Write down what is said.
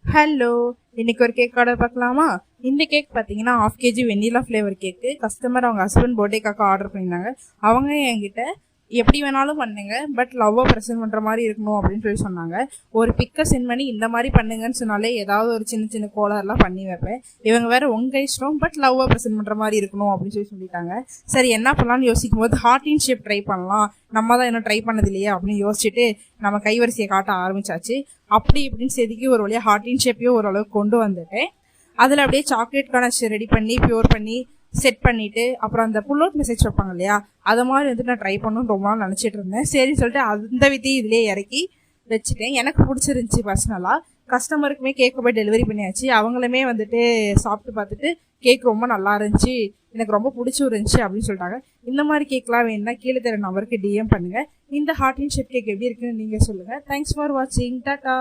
Hello, இன்னைக்கு ஒரு cake order பார்க்கலாமா? இந்த கேக் பார்த்தீங்கன்னா 1/2 kg வெண்ணிலா ஃப்ளேவர் கேக்கு. கஸ்டமர் அவங்க ஹஸ்பண்ட் பர்த்டேக்காக ஆர்டர் பண்ணியிருந்தாங்க. அவங்க என்கிட்ட எப்படி வேணாலும் பண்ணுங்க, பட் லவ்வை ப்ரெசென்ட் பண்ணுற மாதிரி இருக்கணும் அப்படின்னு சொல்லி சொன்னாங்க. ஒரு பிக்கை சென்ட் பண்ணி இந்த மாதிரி பண்ணுங்கன்னு சொன்னாலே ஏதாவது ஒரு சின்ன சின்ன கோளாறுலாம் பண்ணி வைப்பேன். இவங்க வேற உங்க இஷ்டம், பட் லவ்வை ப்ரெசென்ட் பண்ணுற மாதிரி இருக்கணும் அப்படின்னு சொல்லி சொல்லிட்டாங்க. சரி, என்ன பண்ணலாம்னு யோசிக்கும் போது ஹார்டின் ஷேப் ட்ரை பண்ணலாம், நம்ம தான் இன்னும் ட்ரை பண்ணது இல்லையே அப்படின்னு யோசிச்சுட்டு நம்ம கைவரிசையை காட்ட ஆரம்பிச்சாச்சு. அப்படி இப்படின்னு செதுக்கி ஒரு வழியாக ஹார்டின் ஷேப்பையும் ஓரளவுக்கு கொண்டு வந்துட்டேன். அதில் அப்படியே சாக்லேட் கனெக்ட் ரெடி பண்ணி பியூர் பண்ணி செட் பண்ணிட்டு அப்புறம் அந்த புல் அவுட் மெசேஜ் வைப்பாங்க இல்லையா, அதை மாதிரி வந்து நான் ட்ரை பண்ணணும்னு ரொம்ப நாள் நினச்சிட்டு இருந்தேன். சரின்னு சொல்லிட்டு அந்த விதையை இதுலேயே இறக்கி வச்சுட்டேன். எனக்கு பிடிச்சிருந்துச்சி பர்சனலாக. கஸ்டமருக்குமே கேக்கை போய் டெலிவரி பண்ணியாச்சு. அவங்களுமே வந்துட்டு சாப்பிட்டு பார்த்துட்டு கேக் ரொம்ப நல்லா இருந்துச்சு, எனக்கு ரொம்ப பிடிச்சிருந்துச்சி அப்படின்னு சொல்லிட்டாங்க. இந்த மாதிரி கேக்லாம் வேணும்னா கீழே தர நம்பருக்கு டிஎம் பண்ணுங்கள். இந்த ஹார்டின் ஷேப் கேக் எப்படி இருக்குன்னு நீங்கள் சொல்லுங்கள். தேங்க்ஸ் ஃபார் வாட்சிங். டாட்டா.